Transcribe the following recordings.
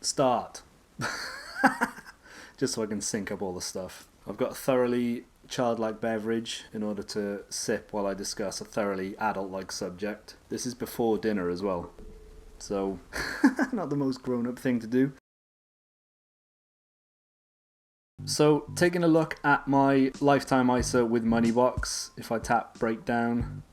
start. Just so I can sync up all the stuff. I've got a thoroughly childlike beverage in order to sip while I discuss a thoroughly adult-like subject. This is before dinner as well, so not the most grown-up thing to do. So, taking a look at my lifetime ISA with MONEYBOX, if I tap breakdown,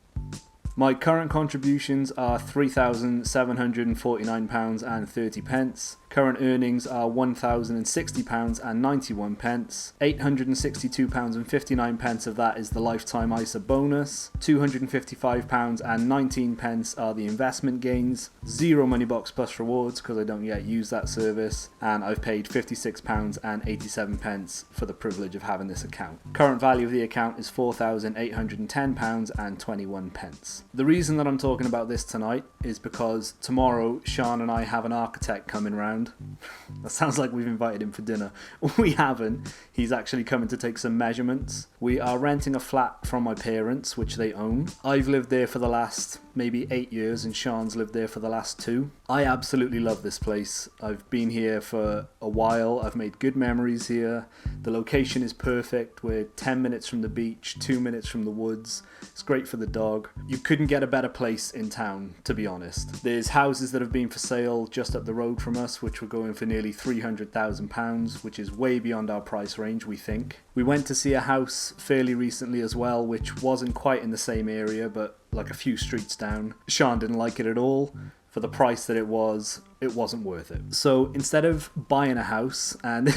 my current contributions are £3,749.30. Current earnings are £1,060.91. £862.59 of that is the lifetime ISA bonus. £255.19 are the investment gains. Zero MONEYBOX Plus rewards because I don't yet use that service. And I've paid £56.87 for the privilege of having this account. Current value of the account is £4,810.21. The reason that I'm talking about this tonight is because tomorrow Sian and I have an architect coming round. That sounds like we've invited him for dinner. We haven't. He's actually coming to take some measurements. We are renting a flat from my parents, which they own. I've lived there for the last maybe 8 years and Sian's lived there for the last 2. I absolutely love this place. I've been here for a while. I've made good memories here. The location is perfect. We're 10 minutes from the beach, 2 minutes from the woods. It's great for the dog. You couldn't get a better place in town, to be honest. There's houses that have been for sale just up the road from us, which were going for nearly £300,000, which is way beyond our price range, we think. We went to see a house fairly recently as well, which wasn't quite in the same area, but like a few streets down. Sian didn't like it at all. For the price that it wasn't worth it. So instead of buying a house, and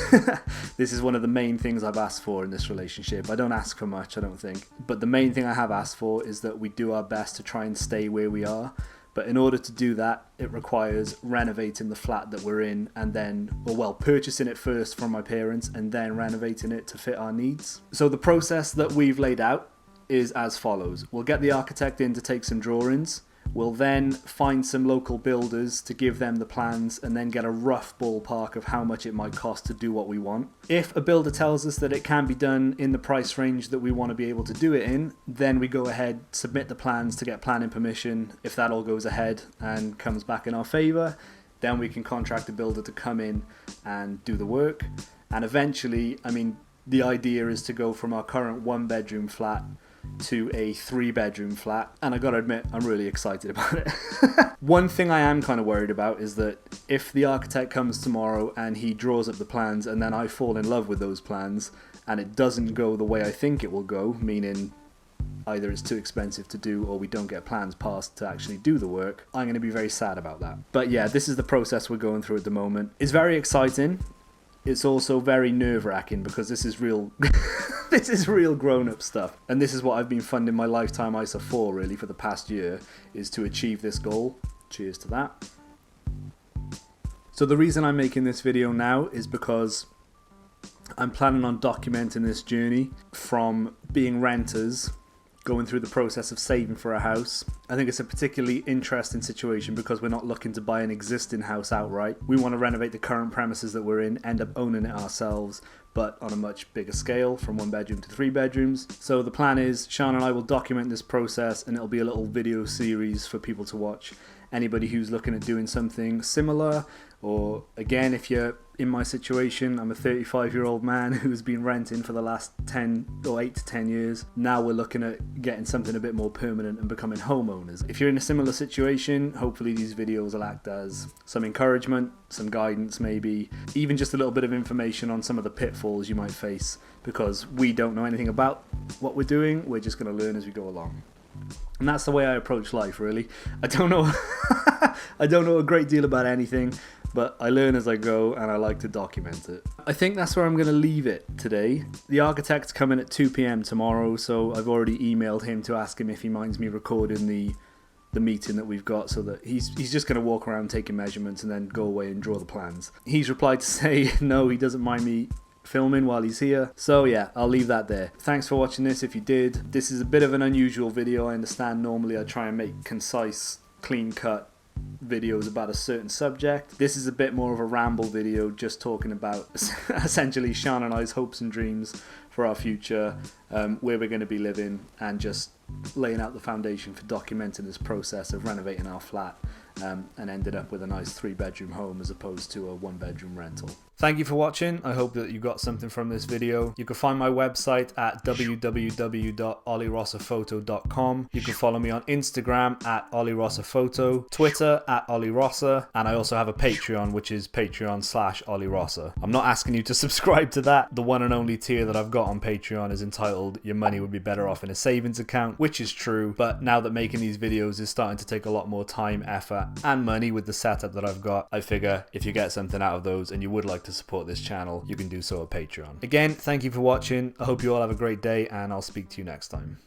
this is one of the main things I've asked for in this relationship. I don't ask for much, I don't think. But the main thing I have asked for is that we do our best to try and stay where we are. But in order to do that, it requires renovating the flat that we're in and then, purchasing it first from my parents and then renovating it to fit our needs. So the process that we've laid out is as follows. We'll get the architect in to take some drawings. We'll then find some local builders to give them the plans and then get a rough ballpark of how much it might cost to do what we want. If a builder tells us that it can be done in the price range that we want to be able to do it in, then we go ahead, submit the plans to get planning permission. If that all goes ahead and comes back in our favour, then we can contract a builder to come in and do the work. And eventually, the idea is to go from our current 1-bedroom flat to a 3-bedroom flat, and I gotta admit I'm really excited about it. One thing I am kind of worried about is that if the architect comes tomorrow and he draws up the plans and then I fall in love with those plans and it doesn't go the way I think it will go, meaning either it's too expensive to do or we don't get plans passed to actually do the work, I'm going to be very sad about that. But yeah, this is the process we're going through at the moment. It's very exciting. It's also very nerve-wracking because this is real this is real grown-up stuff. And this is what I've been funding my lifetime ISA for, really, for the past year, is to achieve this goal. Cheers to that. So the reason I'm making this video now is because I'm planning on documenting this journey from being renters, going through the process of saving for a house. I think it's a particularly interesting situation because we're not looking to buy an existing house outright. We want to renovate the current premises that we're in, end up owning it ourselves, but on a much bigger scale, from 1 bedroom to 3 bedrooms. So the plan is Sian and I will document this process and it'll be a little video series for people to watch. Anybody who's looking at doing something similar, or again, if you're in my situation, I'm a 35-year-old man who's been renting for the last 8 to 10 years. Now we're looking at getting something a bit more permanent and becoming homeowners. If you're in a similar situation, hopefully these videos will act as some encouragement, some guidance maybe, even just a little bit of information on some of the pitfalls you might face, because we don't know anything about what we're doing, we're just going to learn as we go along. And that's the way I approach life, really. I don't know I don't know a great deal about anything, but I learn as I go and I like to document it. I think that's where I'm going to leave it today. The architect's coming at 2 PM tomorrow, so I've already emailed him to ask him if he minds me recording the meeting that we've got, so that he's just going to walk around taking measurements and then go away and draw the plans. He's replied to say no, he doesn't mind me filming while he's here. So yeah, I'll leave that there. Thanks for watching this if you did. This is a bit of an unusual video, I understand. Normally I try and make concise, clean-cut videos about a certain subject. This is a bit more of a ramble video, just talking about essentially Sian and I's hopes and dreams for our future, where we're going to be living, and just laying out the foundation for documenting this process of renovating our flat and ended up with a nice 3-bedroom home as opposed to a 1-bedroom rental. Thank you for watching. I hope that you got something from this video. You can find my website at www.ollyrosaphoto.com. You can follow me on Instagram at ollyrosaphoto, Twitter at ollyrossa, and I also have a Patreon, which is patreon.com/ollyrossa. I'm not asking you to subscribe to that. The one and only tier that I've got on Patreon is entitled "Your Money Would Be Better Off in a Savings Account," which is true, but now that making these videos is starting to take a lot more time, effort, and money with the setup that I've got, I figure if you get something out of those and you would like to support this channel, you can do so at Patreon. Again, thank you for watching. I hope you all have a great day, and I'll speak to you next time.